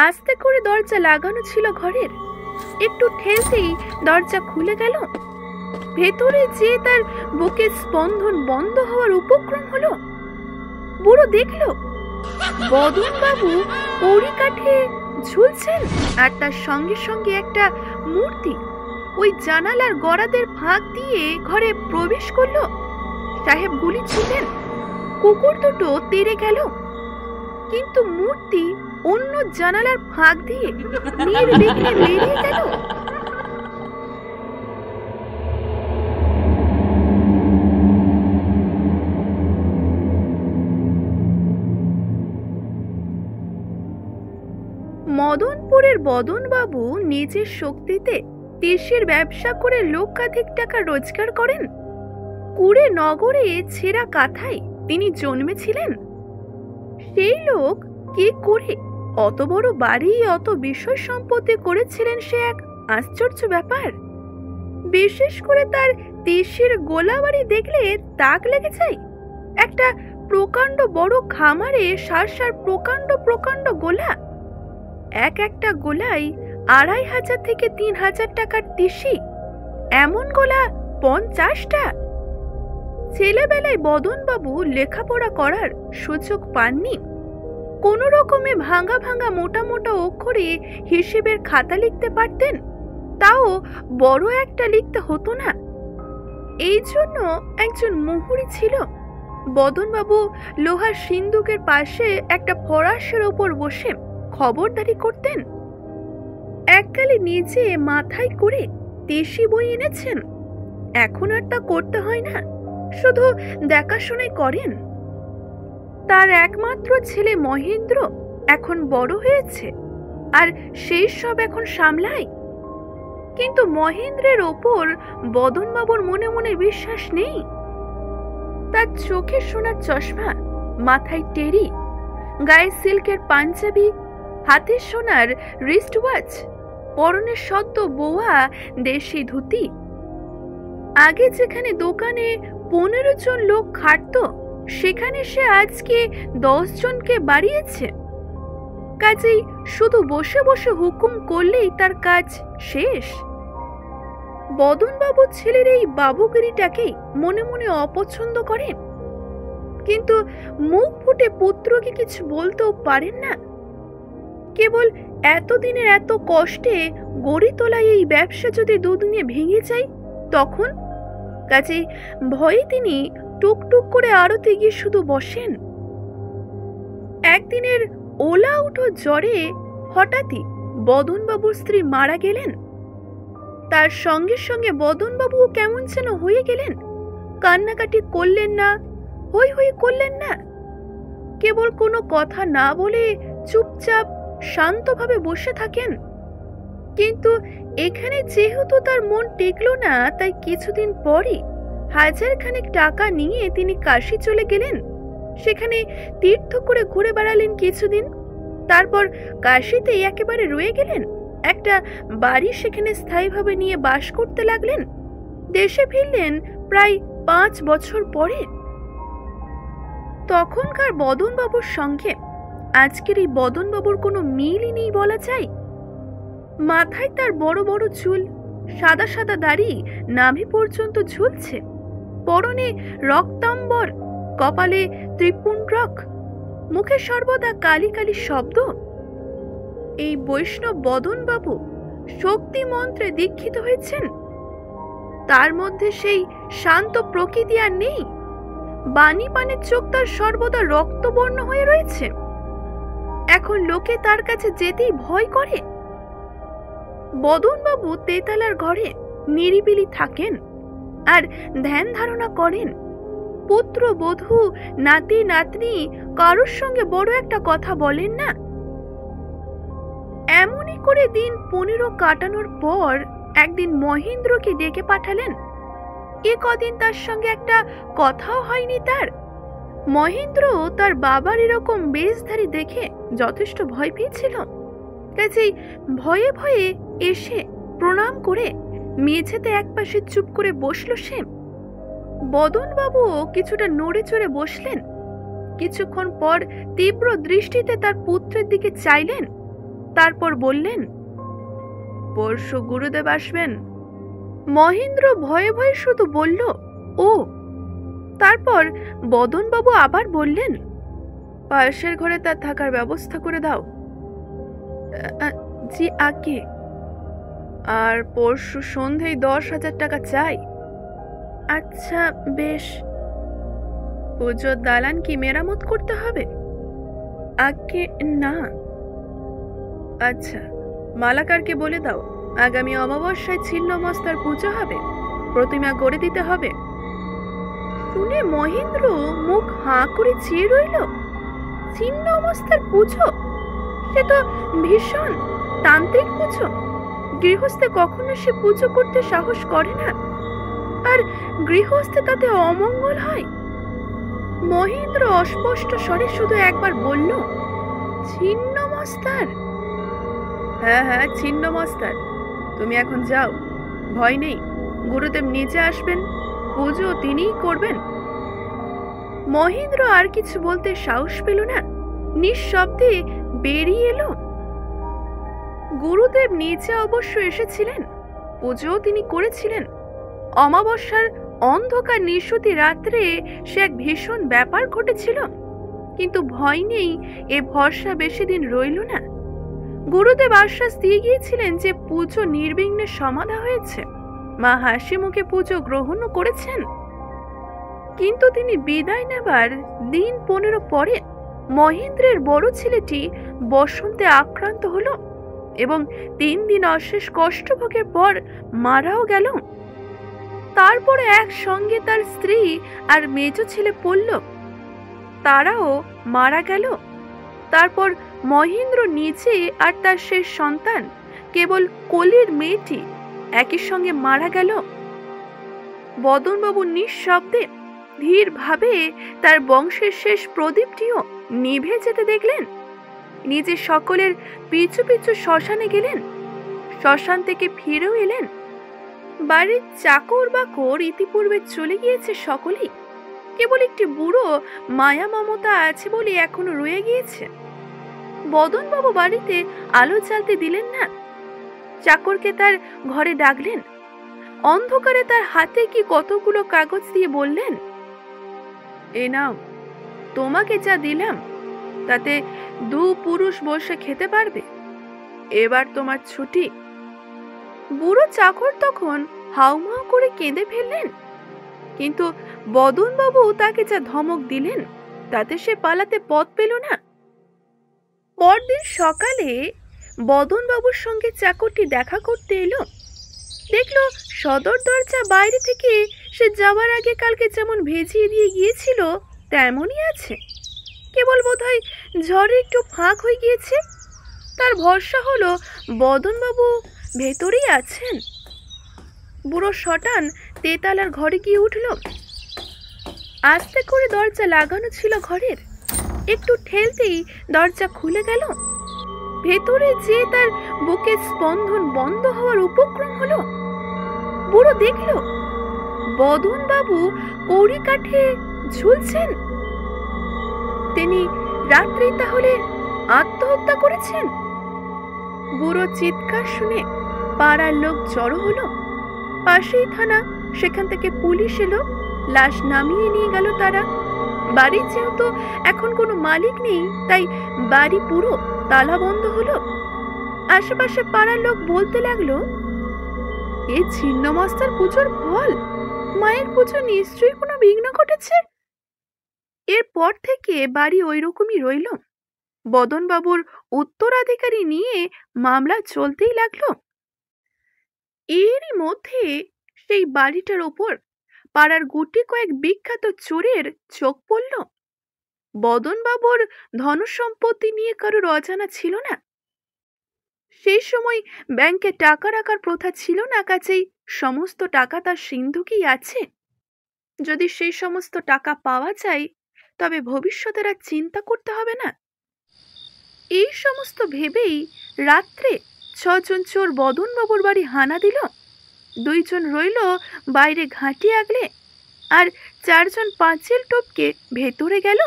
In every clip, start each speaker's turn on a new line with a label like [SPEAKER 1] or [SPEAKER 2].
[SPEAKER 1] আস্তে করে দরজা লাগানো ছিল ঘরের। একটু ঠেলতেই দরজা খুলে গেল। ভেতরে যে তার বুকের স্পন্দন বন্ধ হওয়ার উপক্রম হলো। বুড়ো দেখল বদন বাবু কড়ি কাঠে ঝুলছেন, আর তার সঙ্গে সঙ্গে একটা মূর্তি ওই জানালার গড়াদের ফাঁক দিয়ে ঘরে প্রবেশ করলো। সাহেব গুলি ছুটলেন, কুকুর দুটো তেড়ে গেল, কিন্তু মূর্তি অন্য জানালার ফাঁক দিয়ে নির্বিঘ্নে বেরিয়ে গেল। মদনপুরের বদনবাবু নিজের শক্তিতে তিসির ব্যবসা করে লক্ষাধিক টাকা রোজগার করেন। কুড়ে নগরে ছেঁড়া কাঁথায় তিনি জন্মেছিলেন। সেই লোক কি করে অত বড় বাড়ি, অত বিষয় সম্পত্তি করেছিলেন সে এক আশ্চর্য ব্যাপার। বিশেষ করে তার তিসির গোলা বাড়ি দেখলে তাক লেগে যায়। একটা প্রকাণ্ড বড় খামারে সার সার প্রকাণ্ড প্রকাণ্ড গোলা, এক একটা গোলাই ২৫০০ থেকে ৩০০০ টাকার তিসি, এমন গোলা ৫০টা। ছেলেবেলায় বদনবাবু লেখাপড়া করার সুযোগ পাননি। কোনো রকমে ভাঙা ভাঙা মোটা মোটা অক্ষরে হিসেবের খাতা লিখতে পারতেন, তাও বড় একটা লিখতে হতো না। এই জন্য একজন মুহুরি ছিল। বদনবাবু লোহার সিন্দুকের পাশে একটা ফরাসের ওপর বসে খবরদারি করতেন। এককালে নিজে মাথায় করে দেশি বই এনেছেন, এখন আর তা করতে হয় না, শুধু দেখাশোনাই করেন। তার একমাত্র ছেলে মহেন্দ্র এখন বড় হয়েছে, আর সেই সব এখন সামলায়। কিন্তু মহেন্দ্রের ওপর বদনবাবুর মনে মনে বিশ্বাস নেই। তার চোখে সোনার চশমা, মাথায় টেরি, গায়ে সিল্কের পাঞ্জাবি, হাতে সোনার রিস্ট ওয়াচ, পরনে সদ্য বোয়া দেশি ধুতি। আগে যেখানে দোকানে ১৫ জন লোক খাটত, সেখানে সে আজকে ১০ জনকে বাড়িয়েছে। কাজেই শুধু বসে বসে হুকুম করলেই তার কাজ শেষ। বদনবাবু ছেলের এই বাবুগিরিটাকেই মনে মনে অপছন্দ করেন, কিন্তু মুখ ফুটে পুত্রকে কিছু বলতেও পারেন না। কেবল এতদিনের এত কষ্টে গড়ে তোলা এই ব্যবসা যদি দুদিনে ভেঙে যায় তখন? কাজেই ভয়ে তিনি টুকটুক করে আড়তে গিয়ে শুধু বসেন। একদিনের ওলা উঠো জ্বরে হঠাৎই বদনবাবুর স্ত্রী মারা গেলেন। তার সঙ্গে সঙ্গে বদনবাবুও কেমন যেন হয়ে গেলেন। কান্নাকাটি করলেন না, হই হই করলেন না, কেবল কোনো কথা না বলে চুপচাপ শান্তভাবে বসে থাকেন। কিন্তু এখানে যেহেতু তার মন টেকল না, তাই কিছুদিন পরই ১০০০ খানেক টাকা নিয়ে তিনি কাশী চলে গেলেন। সেখানে তীর্থ করে ঘুরে বেড়ালেন কিছুদিন, তারপর কাশীতে একেবারে রয়ে গেলেন। একটা বাড়ি সেখানে স্থায়ীভাবে নিয়ে বাস করতে লাগলেন। দেশে ফিরলেন প্রায় ৫ বছর পরে। তখনকার বদনবাবুর সঙ্গে আজকের এই বদনবাবুর কোনো মিলই নেই বলা যায়। মাথায় তার বড় বড় চুল, সাদা সাদা দাড়ি নাভি পর্যন্ত ঝুলছে, পরনে রক্তাম্বর, কপালে ত্রিপুণ্ডক, মুখে সর্বদা কালি কালি শব্দ। এই বৈষ্ণব বদনবাবু শক্তি মন্ত্রে দীক্ষিত হয়েছেন। তার মধ্যে সেই শান্ত প্রকৃতি আর নেই। বাণী পানের চোখ তার সর্বদা রক্তবর্ণ হয়ে রয়েছে। এখন লোকে তার কাছে যেতেই ভয় করে। বদনবাবু তেতালার ঘরে নিরিবিলি থাকেন আর ধ্যান ধারণা করেন। পুত্র বধূ নাতি নাতনি কারোর সঙ্গে বড় একটা কথা বলেন না। এমনই করে দিন ১৫ কাটানোর পর একদিন মহেন্দ্রকে ডেকে পাঠালেন। এ কদিন তার সঙ্গে একটা কথাও হয়নি তার। মহেন্দ্র তার বাবার এরকম বেশধারী দেখে যথেষ্ট ভয় পেয়েছিল। কাজেই ভয়ে ভয়ে এসে প্রণাম করে মেঝেতে একপাশে চুপ করে বসল সে। বদনবাবুও কিছুটা নড়ে চড়ে বসলেন। কিছুক্ষণ পর তীব্র দৃষ্টিতে তার পুত্রের দিকে চাইলেন। তারপর বললেন, পরশু গুরুদেব আসবেন। মহেন্দ্র ভয়ে ভয়ে শুধু বলল, ও। তারপর বদনবাবু আবার বললেন, পাশের ঘরে তার থাকার ব্যবস্থা করে দাও। জি আগে। আর পরশু সন্ধ্যায় 10,000 টাকা চাই। আচ্ছা বেশ। পুজোর দালান কি মেরামত করতে হবে? আগে না। আচ্ছা, মালাকারকে বলে দাও আগামী অমাবস্যায় ছিন্নমস্তার পুজো হবে, প্রতিমা গড়ে দিতে হবে। শুনে মহেন্দ্র মুখ হাঁ করে চেয়ে রইল। ছিন্নমস্তার পুজো? সে তো ভীষণ তান্ত্রিক পুজো। গৃহস্থে কখনো সে পুজো করতে সাহস করে না, আর গৃহস্থে তাতে অমঙ্গল হয়। মহেন্দ্র অস্পষ্ট স্বরে শুধু একবার বলল, ছিন্নমস্তার? হ্যাঁ হ্যাঁ, ছিন্নমস্তার। তুমি এখন যাও, ভয় নেই, গুরুদেব নিজে আসবেন, পুজো তিনিই করবেন। মহেন্দ্র আর কিছু বলতে সাহস পেল না, নিঃশব্দে বেরিয়ে এলো। গুরুদেব নিজে অবশ্য এসেছিলেন, পুজো তিনি করেছিলেন। অমাবস্যার অন্ধকার নিশুতি রাত্রে সে এক ভীষণ ব্যাপার ঘটেছিল, কিন্তু ভয় নেই এ ভরসা বেশি দিন রইল না। গুরুদেব আশ্বাস দিয়ে গিয়েছিলেন যে পুজো নির্বিঘ্নে সমাধা হয়েছে, মা হাসি মুখে পুজো গ্রহণও করেছেন। কিন্তু তিনি বিদায় নেবার দিন 15 পরে মহেন্দ্রের বড় ছেলেটি বসন্তে আক্রান্ত হলো এবং 3 দিন অশেষ কষ্টভোগের পর মারাও গেল। তারপরে একসঙ্গে তার স্ত্রী আর মেজ ছেলে পড়ল, তারাও মারা গেল। তারপর মহেন্দ্র নিজে আর তার শেষ সন্তান কেবল কলির মেয়েটি একই সঙ্গে মারা গেল। বদনবাবু নিঃশব্দে ধীর ভাবে তার বংশের শেষ প্রদীপটিও নিভে যেতে দেখলেন। নিজে সকলের পিছু পিছু শ্মশানে গেলেন, শ্মশান থেকে ফিরেও এলেন। বাড়ির চাকর বাকর ইতিপূর্বে চলে গিয়েছে সকলেই, কেবল একটি বুড়ো মায়া মমতা আছে বলে এখনো রয়ে গিয়েছে। বদনবাবু বাড়িতে আলো জ্বালতে দিলেন না, চাকরকে তার ঘরে ডাকলেন। অন্ধকারে তার হাতে কি কতগুলো কাগজ দিয়ে বললেন, এ নাও, তোমাকে যা দিলাম তাতে 2 পুরুষ বসে খেতে পারবে, এবার তোমার ছুটি। বুড়ো চাকর তখন হাউমাউ করে কেঁদে ফেললেন, কিন্তু বদনবাবু তাকে যা ধমক দিলেন তাতে সে পালাতে পথ পেল না। পরদিন সকালে বদনবাবুর সঙ্গে চাকরটি দেখা করতে এলো। দেখলো সদর দরজা বাইরে থেকে সে যাওয়ার আগে কালকে যেমন ভেজিয়ে দিয়ে গিয়েছিল তেমনই আছে, কেবল বোধহয় ঝড়ে একটু ফাঁক হয়ে গিয়েছে। তার ভরসা হলো বদনবাবু ভেতরেই আছেন। বুড়ো শটান তেতালার ঘরে গিয়ে উঠল। আস্তে করে দরজা লাগানো ছিল ঘরের, একটু ঠেলতেই দরজা খুলে গেল। ভেতরে যে তার বুকের স্পন্দন বন্ধ হওয়ার উপক্রম হলো। বুড়ো দেখল বদনবাবু কড়ি কাঠে ঝুলছেন। তিনি রাত্রে তাহলে আত্মহত্যা করেছেন? বুড়ো চিৎকার শুনে পাড়ার লোক জড়ো হলো। পাশেই থানা, সেখান থেকে পুলিশ এলো, লাশ নামিয়ে নিয়ে গেল তারা। বাড়ির যেহেতু এখন কোনো মালিক নেই, তাই বাড়ি পুরো তালা বন্ধ হলো। আশেপাশে পাড়ার লোক বলতে লাগলো, এ ছিন্নমস্তার পুজোর ফল, মায়ের পুজো নিশ্চয়ই কোনো বিঘ্ন ঘটেছে। এরপর থেকে বাড়ি ওই রকমই রইল। বদনবাবুর উত্তরাধিকারী নিয়ে মামলা চলতেই লাগলো। এরই মধ্যে সেই বাড়িটার ওপর পাড়ার গুটি কয়েক বিখ্যাত চোরের চোখ পড়ল। বদনবাবুর ধনসম্পত্তি নিয়ে কারোর অজানা ছিল না। সেই সময় ব্যাংকে টাকা রাখার প্রথা ছিল না, কাছেই সমস্ত টাকা তার সিন্ধুকেই আছে। যদি সেই সমস্ত টাকা পাওয়া যায় তবে ভবিষ্যতের আর চিন্তা করতে হবে না। এই সমস্ত ভেবেই রাত্রে 6 জন চোর বদনবাবুর বাড়ি হানা দিল। 2 জন রইল বাইরে ঘাঁটি আগলে, আর 4 জন পাঁচিল টপকে ভেতরে গেল।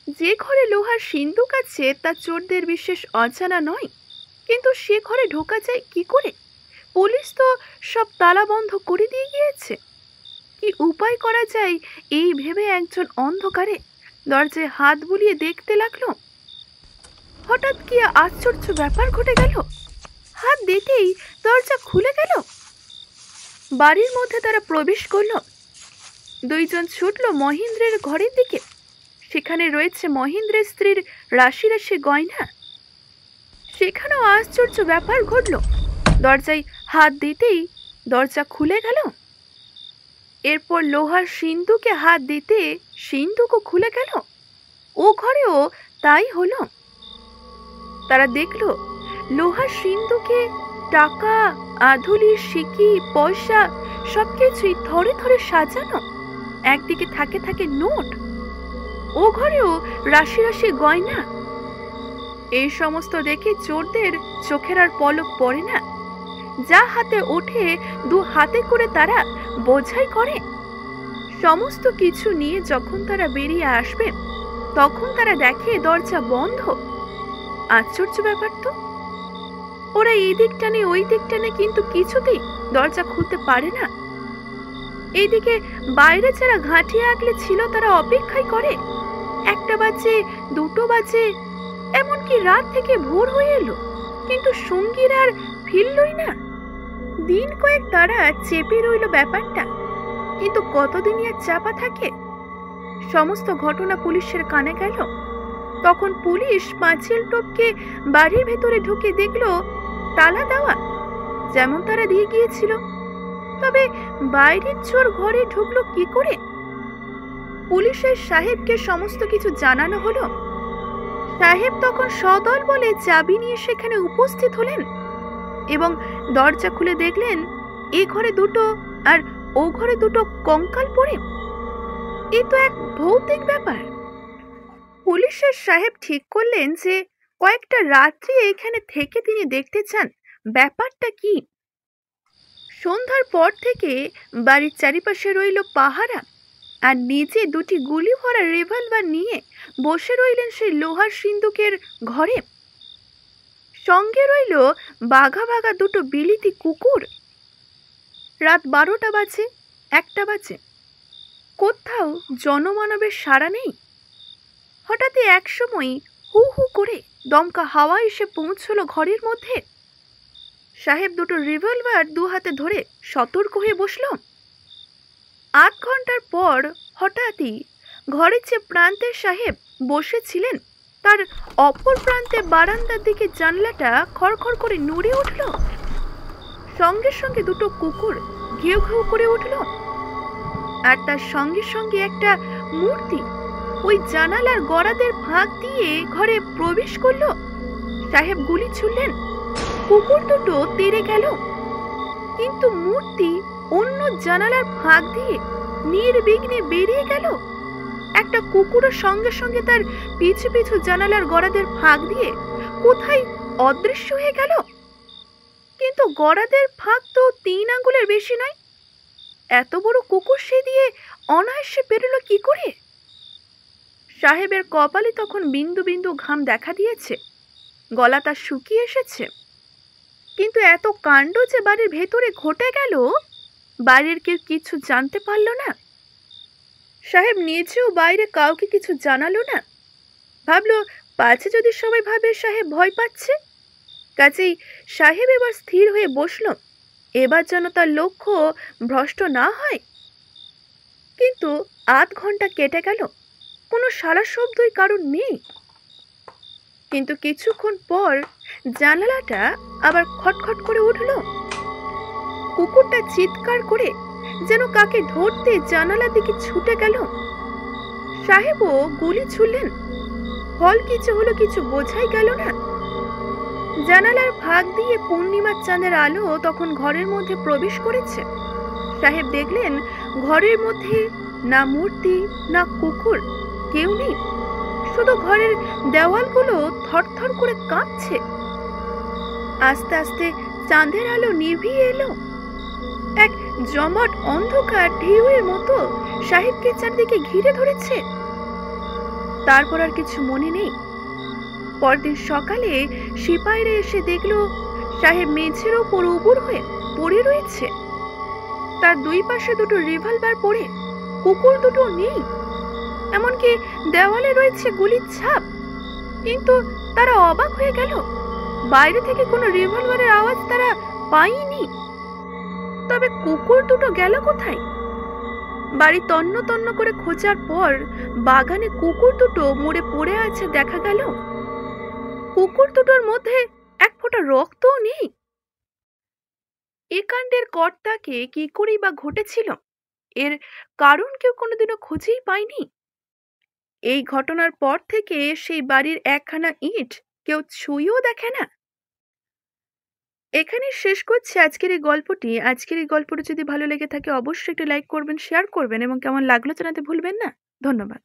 [SPEAKER 1] যে ঘরে লোহার সিন্দুক আছে তা চোরদের বিশেষ অজানা নয়, কিন্তু সে ঘরে ঢোকা যায় কি করে? পুলিশ তো সব তালা বন্ধ করে দিয়ে গিয়েছে। কি উপায় করা যায় এই ভেবে একজন অন্ধকারে দরজায় হাত বুলিয়ে দেখতে লাগলো। হঠাৎ কি আশ্চর্য ব্যাপার ঘটে গেল! হাত দিতেই দরজা খুলে গেল। বাড়ির মধ্যে তারা প্রবেশ করলো। দুইজন ছুটল মহেন্দ্রের ঘরের দিকে। সেখানে রয়েছে মহেন্দ্রের স্ত্রীর রাশি রাশি গয়না। সেখানেও আশ্চর্য ব্যাপার ঘটল। দরজায় হাত দিতেই দরজা খুলে গেল। এরপর লোহার সিন্দুকে হাত দিতে সিন্দুকও খুলে গেল। ও ঘরেও তাই হলো। তারা দেখল লোহার সিন্দুকে টাকা, আধুলি, সিকি, পয়সা সবকিছুই থরে থরে সাজানো। একদিকে থাকে থাকে নোট, ও ঘরেও রাশি রাশি গয়না। এই সমস্ত দেখে চোরদের চোখের আর পলক পড়ে না। যা হাতে ওঠে দু হাতে করে তারা বোঝাই করে। সমস্ত কিছু নিয়ে যখন তারা বেরিয়ে আসবে তখন তারা দেখে দরজা বন্ধ। আশ্চর্য ব্যাপার তো! ওরা এই দিক টানে ওই দিক টানে, কিন্তু কিছুতেই দরজা খুলতে পারে না। এইদিকে বাইরে যারা ঘাঁটিয়ে আগলে ছিল তারা অপেক্ষাই করে। 1টা বাজে, 2টো বাজে, এমনকি রাত থেকে ভোর হয়ে এলো, কিন্তু সঙ্গীর আর ফিরলই না। দিন কয়েক তারা চেপে রইল ব্যাপারটা, কিন্তু কতদিনই আর চাপা থাকে। সমস্ত ঘটনা পুলিশের কানে গেল। তখন পুলিশ পাঁচিল টপকে বাড়ির ভেতরে ঢুকে দেখলো তালা দেওয়া, যেমন তারা দিয়ে গিয়েছিল। তবে বাইরের চোর ঘরে ঢুকলো কি করে? পুলিশের সাহেবকে সমস্ত কিছু জানানো হলো। সাহেব তখন সদল বলে চাবি নিয়ে সেখানে উপস্থিত হলেন এবং দরজা খুলে দেখলেন এ ঘরে 2টো আর ও ঘরে 2টো কঙ্কাল পড়ে। এ তো এক ভৌতিক ব্যাপার। পুলিশের সাহেব ঠিক করলেন যে কয়েকটা রাত্রি এখানে থেকে তিনি দেখতে চান ব্যাপারটা কি। সন্ধ্যার পর থেকে বাড়ির চারিপাশে রইল পাহারা, আর নিজে 2টি গুলি ভরা রিভলভার নিয়ে বসে রইলেন সেই লোহার সিন্দুকের ঘরে। সঙ্গে রইল বাঘা বাঘা 2টো বিলিতি কুকুর। রাত 12টা বাজে, 1টা বাজে, কোথাও জনমানবের সাড়া নেই। হঠাৎই একসময় হু হু করে দমকা হাওয়া এসে পৌঁছলো ঘরের মধ্যে। সাহেব 2টো রিভলভার 2 হাতে ধরে সতর্ক হয়ে বসল। 8 ঘন্টার পর হঠাৎই ঘরের যে প্রান্তে সাহেব বসেছিলেন তার অপর প্রান্তে বারান্দার দিকে জানলাটা খড়খড় করে নড়ে উঠল। সঙ্গে সঙ্গে 2টো কুকুর ঘেউ ঘেউ করে উঠল, আর তার সঙ্গে সঙ্গে একটা মূর্তি ওই জানালার গড়াদের ফাঁক দিয়ে ঘরে প্রবেশ করলো। সাহেব গুলি ছুড়লেন, কুকুর 2টো তেড়ে গেল, কিন্তু মূর্তি অন্য জানালার ফাঁক দিয়ে নির্বিঘ্নে বেরিয়ে গেল। একটা কুকুরের সঙ্গে সঙ্গে তার পিছু পিছু জানালার গড়াদের ফাঁক দিয়ে কোথায় অদৃশ্য হয়ে গেল। কিন্তু গড়াদের ফাঁক তো 3 আঙ্গুলের বেশি নয়। এত বড় কুকুর সে দিয়ে অনায়াসে বেরোলো কি করে? সাহেবের কপালে তখন বিন্দু বিন্দু ঘাম দেখা দিয়েছে, গলা তার শুকিয়ে এসেছে। কিন্তু এত কাণ্ড যে বাড়ির ভেতরে ঘটে গেল, বাইরের কেউ কিছু জানতে পারল না। সাহেব নিজেও বাইরে কাউকে কিছু জানালো না। ভাবলো পাছে যদি সবাই ভাবে সাহেব ভয় পাচ্ছে। কাজেই সাহেব এবার স্থির হয়ে বসল, এবার যেন তার লক্ষ্য ভ্রষ্ট না হয়। কিন্তু 8 ঘন্টা কেটে গেল, কোনো সারা শব্দই কারণ নেই। কিন্তু কিছুক্ষণ পর জানালাটা আবার খটখট করে উঠল। কুকুরটা চিৎকার করে যেন কাকে ধরতে জানালার দিকে ছুটে গেল। সাহেবও গুলি ছুড়লেন, ফল কিছু হলো কিছু বোঝাই গেল না। জানালার ফাঁক দিয়ে পূর্ণিমার চাঁদের আলো তখন ঘরের মধ্যে প্রবেশ করেছে। সাহেব দেখলেন ঘরের মধ্যে না মূর্তি না কুকুর, কেউ নেই। শুধু ঘরের দেওয়ালগুলো থরথর করে কাঁপছে। আস্তে আস্তে চাঁদের আলো নিভিয়ে এলো। এক জমাট অন্ধকার ঢেউয়ের মতো সাহেবকে চারদিকে ঘিরে ধরেছে। তারপর আর কিছু মনে নেই। পরদিন সকালে সিপাহীরা এসে দেখলো সাহেব মেঝের ওপর উবুর হয়ে পড়ে রয়েছে। তার দুই পাশে দুটো রিভলভার পড়ে, কুকুর দুটো নেই, এমনকি দেওয়ালে রয়েছে গুলির ছাপ। কিন্তু তারা অবাক হয়ে গেল, বাইরে থেকে কোনো রিভলভারের আওয়াজ তারা পায়নি। তবে কুকুর দুটো গেল কোথায়? বাড়ি তন্ন তন্ন করে খোঁজার পর বাগানে কুকুর দুটো মরে পড়ে আছে দেখা গেল। কুকুর দুটোর মধ্যে এক ফোঁটা রক্তও নেই। এ কাণ্ডের কর্তাকে কি করেই বা ঘটেছিল, এর কারণ কেউ কোনোদিনও খুঁজেই পায়নি। এই ঘটনার পর থেকে সেই বাড়ির একখানা ইট কেউ ছুঁয়েও দেখে না। এখানে শেষ করছি আজকের এই গল্পটি। আজকের এই গল্পটি যদি ভালো লেগে থাকে অবশ্যই একটা লাইক করবেন, শেয়ার করবেন এবং কেমন লাগলো জানাতে ভুলবেন না। ধন্যবাদ।